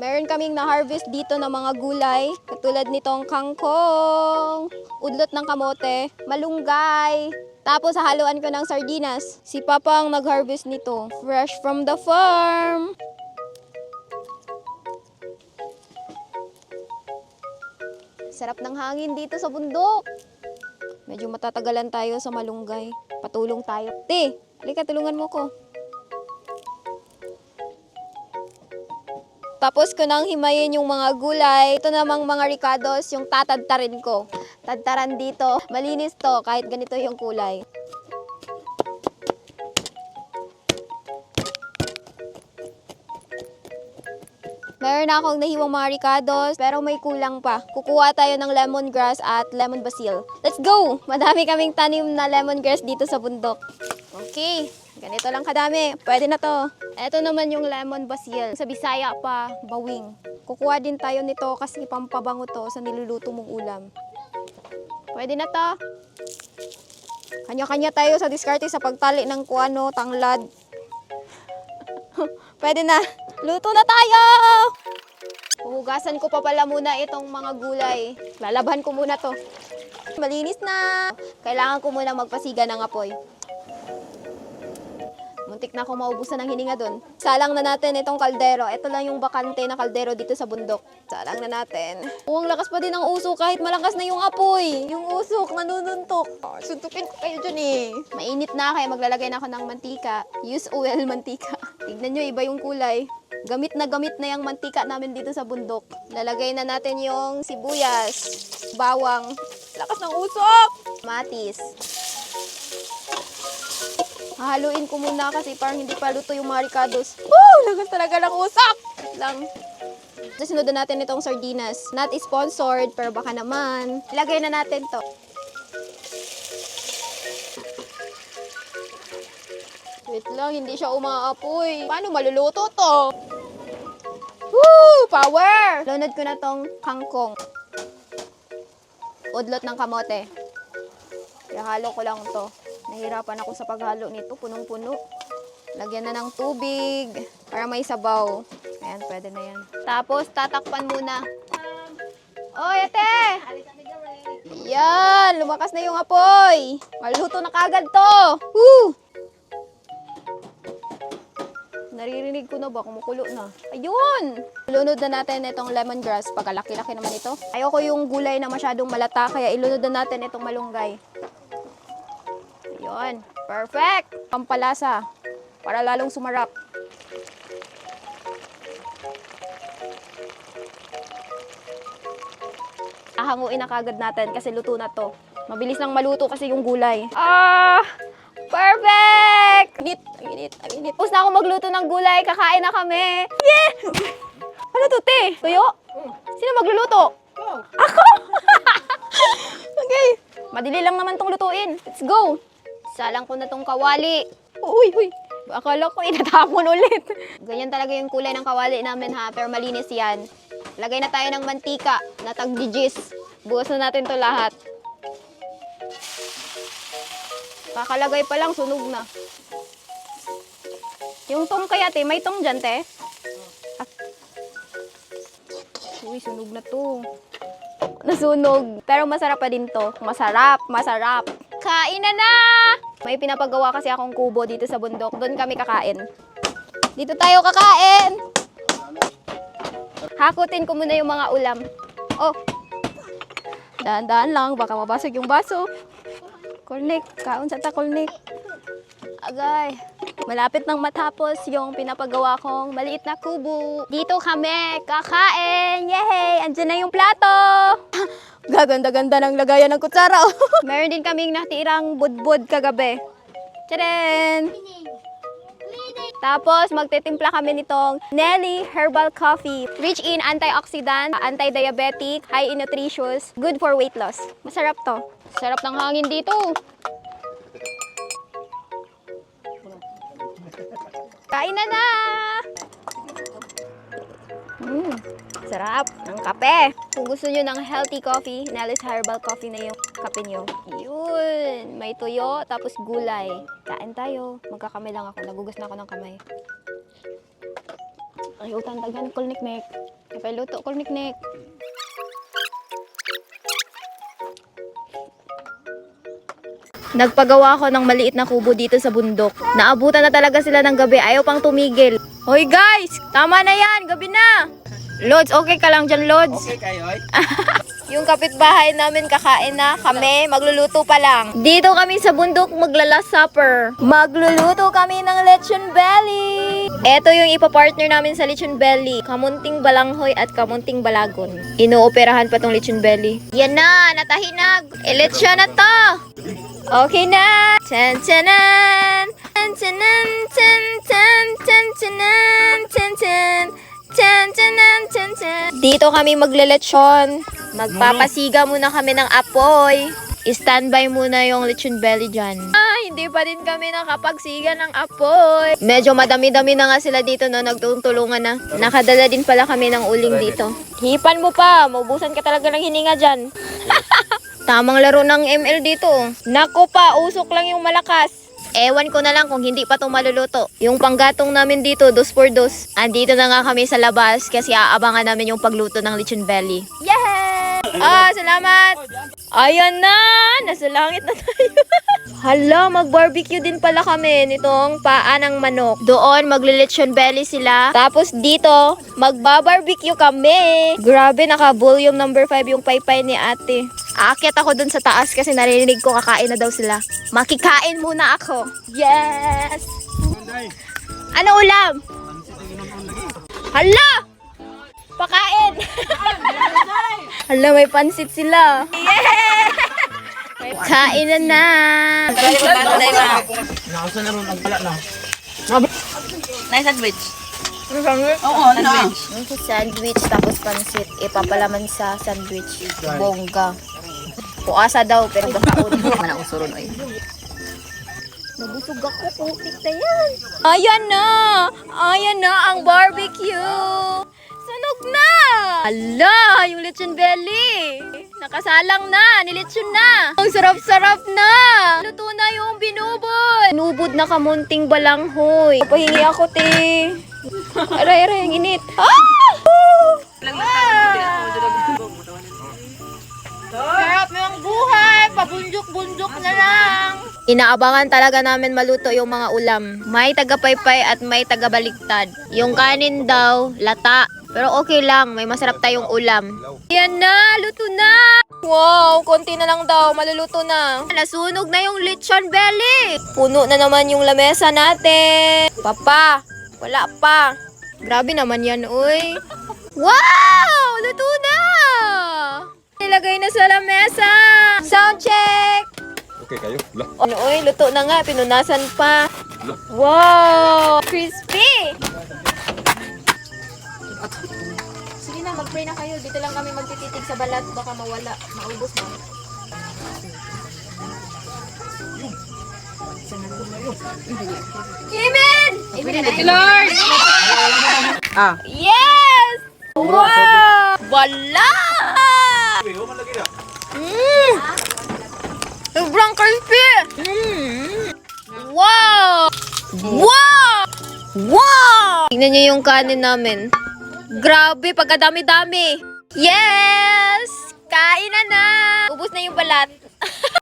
Meron kaming na-harvest dito ng mga gulay, katulad nitong kangkong, udlot ng kamote, malunggay. Tapos hahaluan ko ng sardinas. Si Papa ang nag-harvest nito, fresh from the farm. Sarap ng hangin dito sa bundok. Medyo matatagalan tayo sa malunggay. Patulong tayo. Te, halika, tulungan mo ko. Tapos ko nang himayin yung mga gulay. Ito namang mga ricados, yung tatadtarin ko. Tadtaran dito. Malinis to, kahit ganito yung kulay. Meron na akong nahiwang mga ricados, pero may kulang pa. Kukuha tayo ng lemongrass at lemon basil. Let's go! Madami kaming tanim na lemongrass dito sa bundok. Okay, ganito lang kadami. Pwede na to. Ito naman yung lemon basil. Sa Bisaya pa, bawing. Kukuha din tayo nito kasi pampabango to sa niluluto mong ulam. Pwede na to. Kanya-kanya tayo sa diskarte sa pagtali ng kuano, tanglad. Pwede na. Luto na tayo! Huhugasan ko pa pala muna itong mga gulay. Lalaban ko muna to. Malinis na. Kailangan ko muna magpasiga ng apoy. Muntik na akong maubusan ng hininga doon. Salang na natin itong kaldero. Ito lang yung bakante na kaldero dito sa bundok. Salang na natin. Ang lakas pa din ng usok kahit malakas na yung apoy. Yung usok nanununtok. Suntukin ko kayo dyan eh. Mainit na kaya maglalagay na ako ng mantika. Use oil mantika. Tignan nyo, iba yung kulay. Gamit na yung mantika namin dito sa bundok. Lalagay na natin yung sibuyas, bawang. Lakas ng usok! Matis. Hahaluin ko muna kasi parang hindi pa luto yung mga ricados. Woo! Lakas talaga ng usok! Lang. Sunod na natin itong sardinas. Not sponsored, pero baka naman. Ilagay na natin to. Wait lang, hindi siya umaapoy. Paano maluluto to? Woo! Power! Lunod ko na tong kangkong. Udlot ng kamote. Ihalo ko lang to. Nahirapan ako sa paghalo nito. Punong-puno. Lagyan na ng tubig para may sabaw. Ayan, pwede na yan. Tapos, tatakpan muna. Oy, ate! Yan! Lumakas na yung apoy. Maluto na kagad to. Woo! Naririnig ko na ba? Kumukulo na. Ayun! Ilunod na natin itong lemongrass. Pagkalaki-laki naman ito. Ayoko yung gulay na masyadong malata, kaya ilunod na natin itong malunggay. Ayun. Perfect! Pampalasa. Para lalong sumarap. Ahanguin na kagad natin kasi luto na to. Mabilis lang maluto kasi yung gulay. Ah! Perfect! Ang init. Tapos na ako magluto ng gulay. Kakain na kami. Yeah! Ano to, te? Tuyo? Sino magluluto? Ako! Okay. Madali lang naman tong lutuin. Let's go. Salang ko na tong kawali. Uy. Akala ko inatapon ulit. Ganyan talaga yung kulay ng kawali namin ha. Pero malinis yan. Lagay na tayo ng mantika na tag-digis. Bukas na natin to lahat. Kakalagay pa lang, sunog na. Yung tong kaya, te, may tong dyan, te. Uy, sunog na to. Nasunog. Pero masarap pa din to. Masarap. Kain na! May pinapagawa kasi akong kubo dito sa bundok. Doon kami kakain. Dito tayo kakain! Hakutin ko muna yung mga ulam. Oh! Daan-daan lang, baka mabasag yung baso. Kulnik, kaon sa ta kulnik. Agay, malapit nang matapos yung pinapagawa kong maliit na kubo. Dito kami kakain. Yehey! Andyan na yung plato. Gaganda-ganda ng lagayan ng kutsara. Meron din kaming natirang budbud kagabi. Tcharan! Tapos magtitimpla kami nitong Nelly Herbal Coffee. Rich in antioxidant, anti-diabetic, high in nutritious, good for weight loss. Masarap to. Sarap ng hangin dito. Kain na! Sarap ng kape. Kung gusto nyo ng healthy coffee, Nelly's Herbal Coffee na yung kape nyo. Yun! May tuyo, tapos gulay. Kain tayo. Magkakamay lang ako. Nagugas na ako ng kamay. Ay, utang tagan, kulnik-mek. Kapay luto ko, Niknik. Nagpagawa ako ng maliit na kubo dito sa bundok. Naabutan na talaga sila ng gabi. Ayaw pang tumigil. Hoy guys! Tama na yan! Gabi na! Lods, okay ka lang dyan, Lods? Okay kayo, oy. Yung kapitbahay namin kakain na kami, magluluto pa lang. Dito kami sa bundok magla-last supper. Magluluto kami ng lechon belly. Ito yung ipapartner namin sa lechon belly. Kamunting balanghoy at kamunting balagon. Inooperahan pa tong lechon belly. Yan na, natahinag. Lechon na to. Okay na. Chan chanan. Chan chanan. Chan chan. Chan chanan. Chan chan. Chan chanan. Chan chan. Dito kami maglelechon. Magpapasiga muna kami ng apoy. Standby muna yung lechon belly dyan. Hindi pa din kami nakapagsiga ng apoy. Medyo madami-dami na nga sila dito, no? Nagtutulungan na. Nakadala din pala kami ng uling dito. Hipan mo pa. Maubusan ka talaga ng hininga dyan. Tamang laro ng ML dito. Nako pa, usok lang yung malakas. Ewan ko na lang kung hindi pa ito maluluto. Yung panggatong namin dito, 2x2. Andito na nga kami sa labas kasi aabangan namin yung pagluto ng lechon belly. Yay! Salamat! Ayan na! Nasa langit na tayo. Hala, mag-barbecue din pala kami nitong paa ng manok. Doon, magle-lechon belly sila. Tapos dito, magba-barbecue kami. Grabe, naka-volume number 5 yung paypay ni ate. Aakyat ako dun sa taas kasi narinig ko kakain na daw sila. Makikain muna ako. Yes! Ano ulam? Hala! Pakain! Hala, may pansit sila. Yeah! Kain na na! Nakasa na ron ang pala na. Nice sandwich. Oo, sandwich. Sandwich tapos pansit. Ipapalaman sa sandwich. Bongga. Puasa daw pero bakaon. Mana usuron oy. Nabusog ako. Putik na yan. Ayan na! Ayan na ang barbecue! Sunog na! Ala! Yung lechon belly! Nakasalang na! Nilechon na! Ang sarap-sarap na! Luto na yung binubod! Binubod na kamunting balanghoy. Pahingi ako, te. Aray, ang init. Ah! Sarap ng buhay! Pabunjuk-bunjuk na lang! Inaabangan talaga namin maluto yung mga ulam. May taga-paypay at may taga-baligtad. Yung kanin daw, lata. Pero okay lang, may masarap tayong ulam. Yan na, luto na! Wow, konti na lang daw, maluluto na. Nasunog na yung lechon belly! Puno na naman yung lamesa natin. Papa, wala pa. Grabe naman yan, uy. Wow! Luto na! Nilagay na sa lamesa. Sound check! Okay kayo? Lah. Ano, uy, luto na nga, pinunasan pa. Wow! Crispy! Sige na, mag-pray na kayo. Dito lang kami magtititig sa balat. Baka mawala. Maubos na. Amen! Amen! Lord! Ah. Yes! Wow! Wala! Sobrang crispy! Wow! Wow! Wow! Tingnan niyo yung kanin namin. Grabe, pagkadami-dami. Yes! Kain na na! Ubus na yung balat.